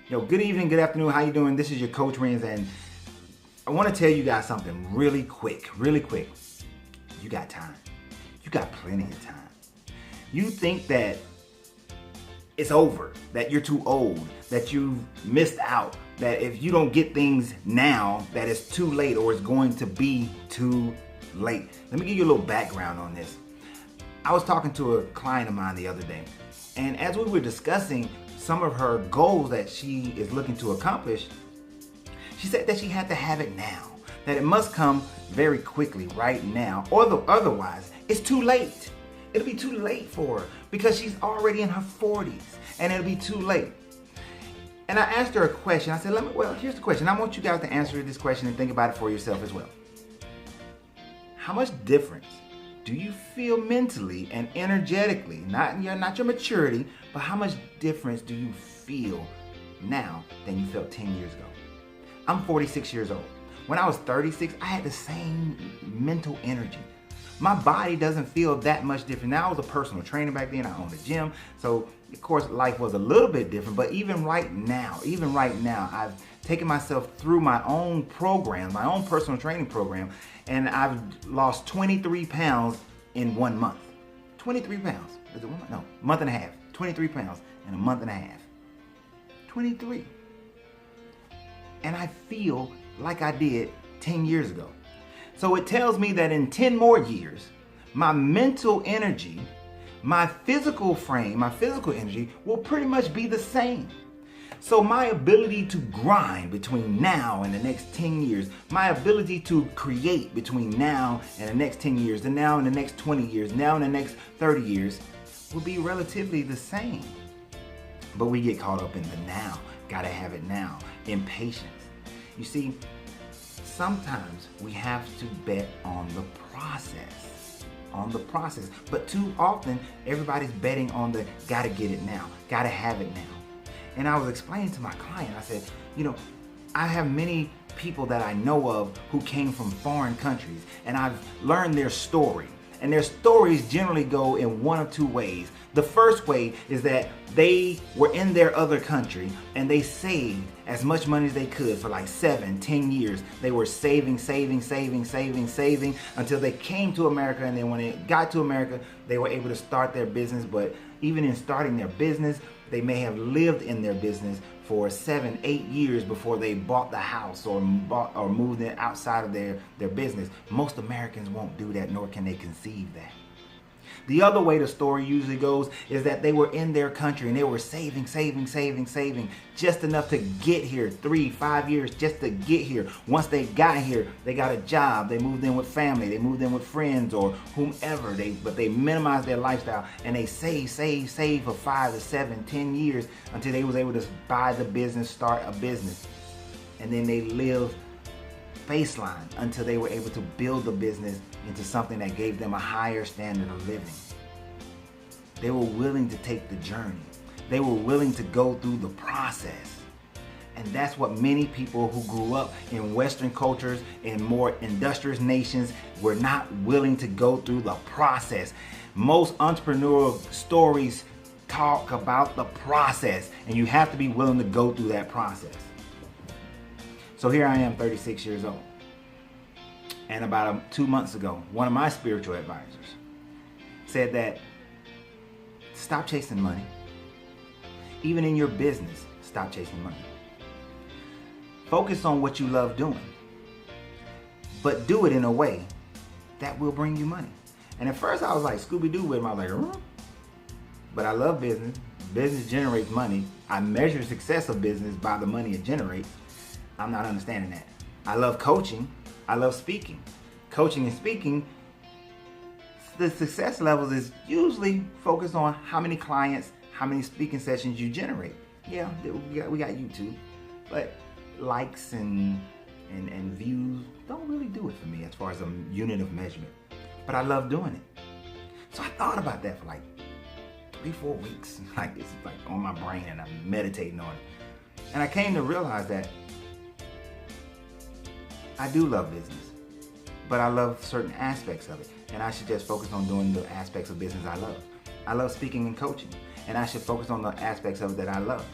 Yo, good evening, good afternoon. How you doing? This is your coach Renz, and I want to tell you guys something really quick. You got time. You got plenty of time. You think that it's over, that you're too old, that you've missed out, that if you don't get things now, that it's too late or it's going to be too late. Let me give you a little background on this. I was talking to a client of mine the other day, and as we were discussing some of her goals that she is looking to accomplish, she said that she had to have it now, that it must come very quickly right now, or otherwise it's too late. It'll be too late for her because she's already in her 40s and it'll be too late. And I asked her a question. I said, here's the question. I want you guys to answer this question and think about it for yourself as well. How much difference do you feel mentally and energetically, not your maturity, but how much difference do you feel now than you felt 10 years ago? I'm 46 years old. When I was 36, I had the same mental energy. My body doesn't feel that much different. Now, I was a personal trainer back then. I owned a gym. So, of course, life was a little bit different. But even right now, I've taken myself through my own program, my own personal training program, and I've lost 23 pounds in 1 month. 23 pounds. Is it 1 month? No, month and a half. 23 pounds in a month and a half. 23. And I feel like I did 10 years ago. So it tells me that in 10 more years, my mental energy, my physical frame, my physical energy will pretty much be the same. So my ability to grind between now and the next 10 years, my ability to create between now and the next 10 years, and now and the next 20 years, now and the next 30 years, will be relatively the same. But we get caught up in the now, gotta have it now, impatience. You see, sometimes we have to bet on the process. But too often, everybody's betting on the gotta get it now, gotta have it now. And I was explaining to my client, I said, I have many people that I know of who came from foreign countries, and I've learned their story. And their stories generally go in one of two ways. The first way is that they were in their other country and they saved as much money as they could for like 7-10 years. They were saving until they came to America, and then when they got to America, they were able to start their business. But even in starting their business, they may have lived in their business for 7-8 years before they bought the house or moved it outside of their business. Most Americans won't do that, nor can they conceive that. The other way the story usually goes is that they were in their country and they were saving just enough to get here, 3-5 years just to get here. Once they got here, they got a job, they moved in with family, they moved in with friends or whomever, but they minimized their lifestyle and they saved for 5 to 7, 10 years until they was able to buy the business, start a business. And then they lived baseline until they were able to build the business into something that gave them a higher standard of living. They were willing to take the journey. They were willing to go through the process. And that's what many people who grew up in Western cultures, in more industrious nations, were not willing to go through the process. Most entrepreneurial stories talk about the process, and you have to be willing to go through that process. So here I am, 36 years old. And about 2 months ago, one of my spiritual advisors said that stop chasing money. Even in your business, stop chasing money. Focus on what you love doing, but do it in a way that will bring you money. And at first I was like Scooby-Doo with him. I was like, but I love business. Business generates money. I measure success of business by the money it generates. I'm not understanding that. I love coaching. I love speaking. Coaching and speaking, the success levels is usually focused on how many clients, how many speaking sessions you generate. Yeah, we got YouTube, but likes and views don't really do it for me as far as a unit of measurement. But I love doing it. So I thought about that for like 3-4 weeks. Like it's like on my brain, and I'm meditating on it. And I came to realize that I do love business, but I love certain aspects of it, and I should just focus on doing the aspects of business I love. I love speaking and coaching, and I should focus on the aspects of it that I love.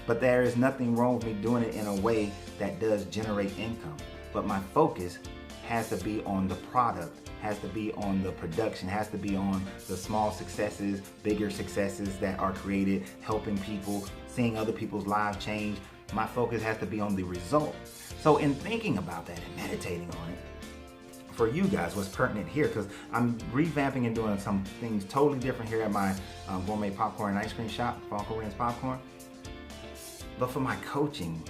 But there is nothing wrong with me doing it in a way that does generate income. But my focus has to be on the product, has to be on the production, has to be on the small successes, bigger successes that are created, helping people, seeing other people's lives change. My focus has to be on the result. So in thinking about that and meditating on it, for you guys, what's pertinent here, because I'm revamping and doing some things totally different here at my gourmet popcorn and ice cream shop, Falco Rins Popcorn. But for my coaching,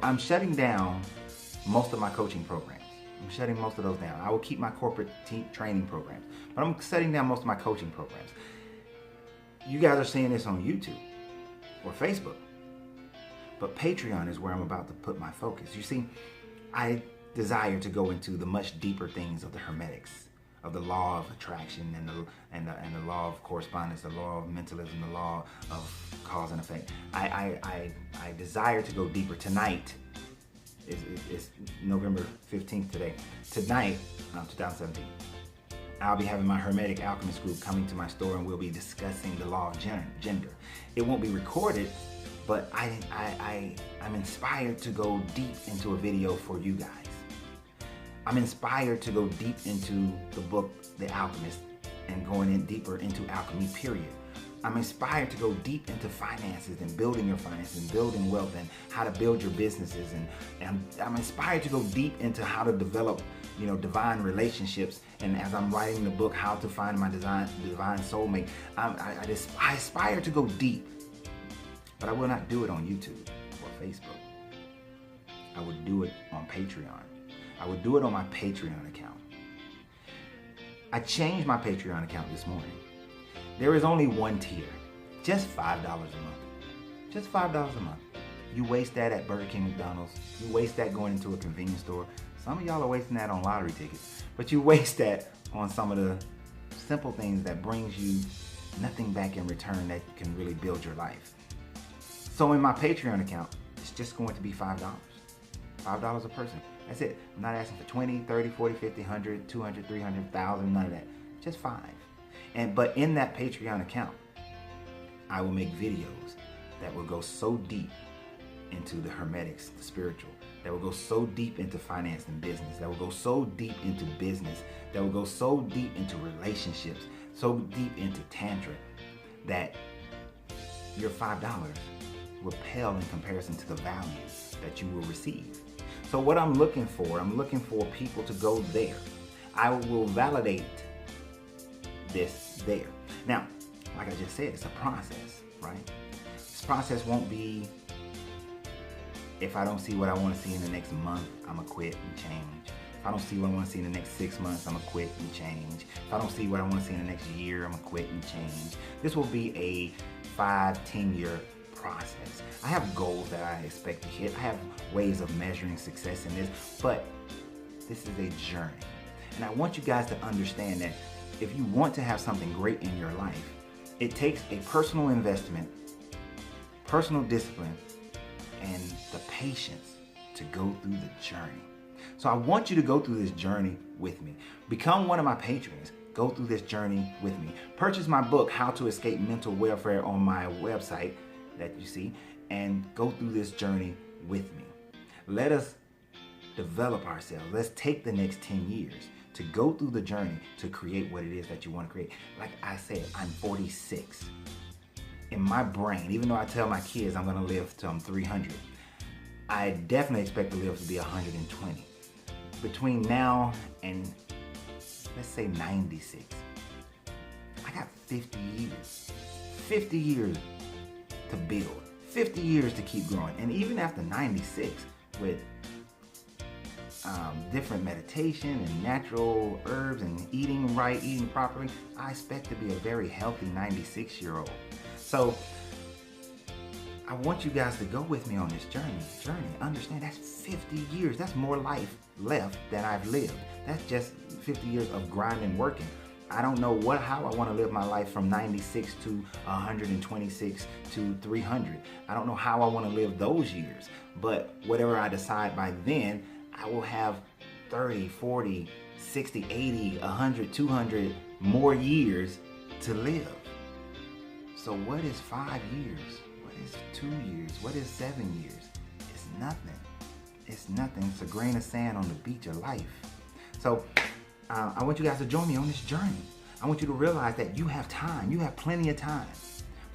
I'm shutting down most of my coaching programs. I'm shutting most of those down. I will keep my corporate training programs, but I'm shutting down most of my coaching programs. You guys are seeing this on YouTube or Facebook, but Patreon is where I'm about to put my focus. You see, I desire to go into the much deeper things of the hermetics, of the law of attraction and the law of correspondence, the law of mentalism, the law of cause and effect. I desire to go deeper. Tonight is November 15th today. Tonight, 2017, I'll be having my Hermetic Alchemist group coming to my store, and we'll be discussing the law of gender. It won't be recorded, but I'm inspired to go deep into a video for you guys. I'm inspired to go deep into the book, The Alchemist, and going in deeper into alchemy, period. I'm inspired to go deep into finances and building your finances and building wealth and how to build your businesses. And I'm inspired to go deep into how to develop, divine relationships. And as I'm writing the book, How to Find My Divine Soulmate, I aspire to go deep, but I will not do it on YouTube or Facebook. I would do it on Patreon. I would do it on my Patreon account. I changed my Patreon account this morning. There is only one tier, just $5 a month. Just $5 a month. You waste that at Burger King, McDonald's. You waste that going into a convenience store. Some of y'all are wasting that on lottery tickets, but you waste that on some of the simple things that brings you nothing back in return that can really build your life. So in my Patreon account, it's just going to be $5. $5 a person. That's it. I'm not asking for 20, 30, 40, 50, 100, 200, 300, 1,000, none of that. Just 5. But in that Patreon account, I will make videos that will go so deep into the hermetics, the spiritual, that will go so deep into finance and business, that will go so deep into business, that will go so deep into relationships, so deep into tantra, that your $5 will pale in comparison to the value that you will receive. So what I'm looking for people to go there. I will validate this there. Now, like I just said, it's a process, right? This process won't be, if I don't see what I want to see in the next month, I'm going to quit and change. If I don't see what I want to see in the next 6 months, I'm going to quit and change. If I don't see what I want to see in the next year, I'm going to quit and change. This will be a 5-10 year process. I have goals that I expect to hit. I have ways of measuring success in this, but this is a journey. And I want you guys to understand that if you want to have something great in your life, it takes a personal investment, personal discipline, and the patience to go through the journey. So I want you to go through this journey with me. Become one of my patrons. Go through this journey with me. Purchase my book, How to Escape Mental Welfare, on my website that you see, and go through this journey with me. Let us develop ourselves. Let's take the next 10 years to go through the journey to create what it is that you want to create. Like I said, I'm 46. In my brain, even though I tell my kids I'm going to live till I'm 300, I definitely expect to live to be 120. Between now and, let's say, 96, I got 50 years. 50 years to build. 50 years to keep growing. And even after 96, with different meditation and natural herbs and eating right, eating properly, I expect to be a very healthy 96-year-old. So I want you guys to go with me on this journey. Understand that's 50 years. That's more life left than I've lived. That's just 50 years of grinding, working. I don't know how I want to live my life from 96 to 126 to 300. I don't know how I want to live those years. But whatever I decide by then, I will have 30, 40, 60, 80, 100, 200 more years to live. So what is 5 years? What is 2 years? What is 7 years? It's nothing. It's nothing. It's a grain of sand on the beach of life. So I want you guys to join me on this journey. I want you to realize that you have time. You have plenty of time.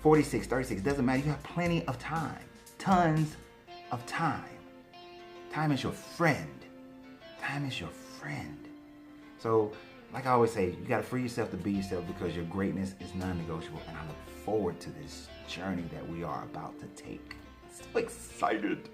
46, 36, doesn't matter. You have plenty of time. Tons of time. Time is your friend. Time is your friend. So, like I always say, you got to free yourself to be yourself, because your greatness is non-negotiable. And I look forward to this journey that we are about to take. So excited.